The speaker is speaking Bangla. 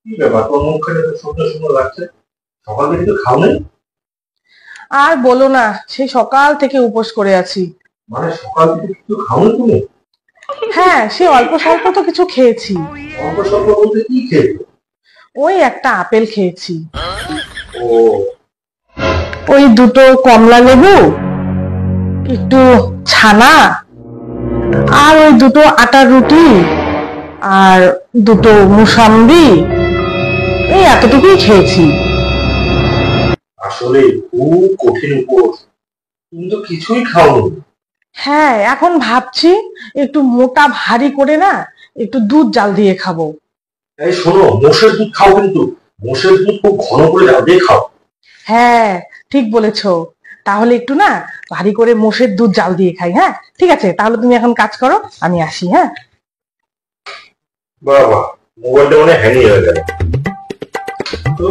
কি ব্যাপার, তোর মুখখানে তো সুন্দর সুন্দর লাগছে। সকাল থেকে তো খাও নাই? আর বলো না, সেই সকাল থেকে উপোস করে আছি। মানে সকাল থেকে কিছু খাওনি তুমি? হ্যাঁ, সে অল্প স্বল্প তো কিছু খেয়েছি। অল্প স্বল্প বলতে কি খেয়েছো? ওই একটা আপেল খেয়েছি, ও, ওই দুটো কমলা লেবু, একটু ছানা, আর ওই দুটো আটার রুটি, আর দুটো মুসাম্বি, এই এতটুকুই খেয়েছি। আসলে খুব কঠিন উপোস, তুমি তো কিছুই খাওনি। হ্যাঁ, এখন ভাবছি একটু মোটা ভারী করে না, একটু দুধ জাল দিয়ে খাবো। এই শোনো, মোষের দুধ খাও কিন্তু। মোষের দুধ খুব ঘন করে জাল দিয়ে খাও। হ্যাঁ, ঠিক বলেছো। তাহলে একটু না ভারী করে মোষের দুধ জাল দিয়ে খাই। হ্যাঁ, ঠিক আছে, তাহলে তুমি এখন কাজ করো, আমি আসি। হ্যাঁ। বাবা, মোবাইলটা মানে হ্যাং হয়ে গেল। তো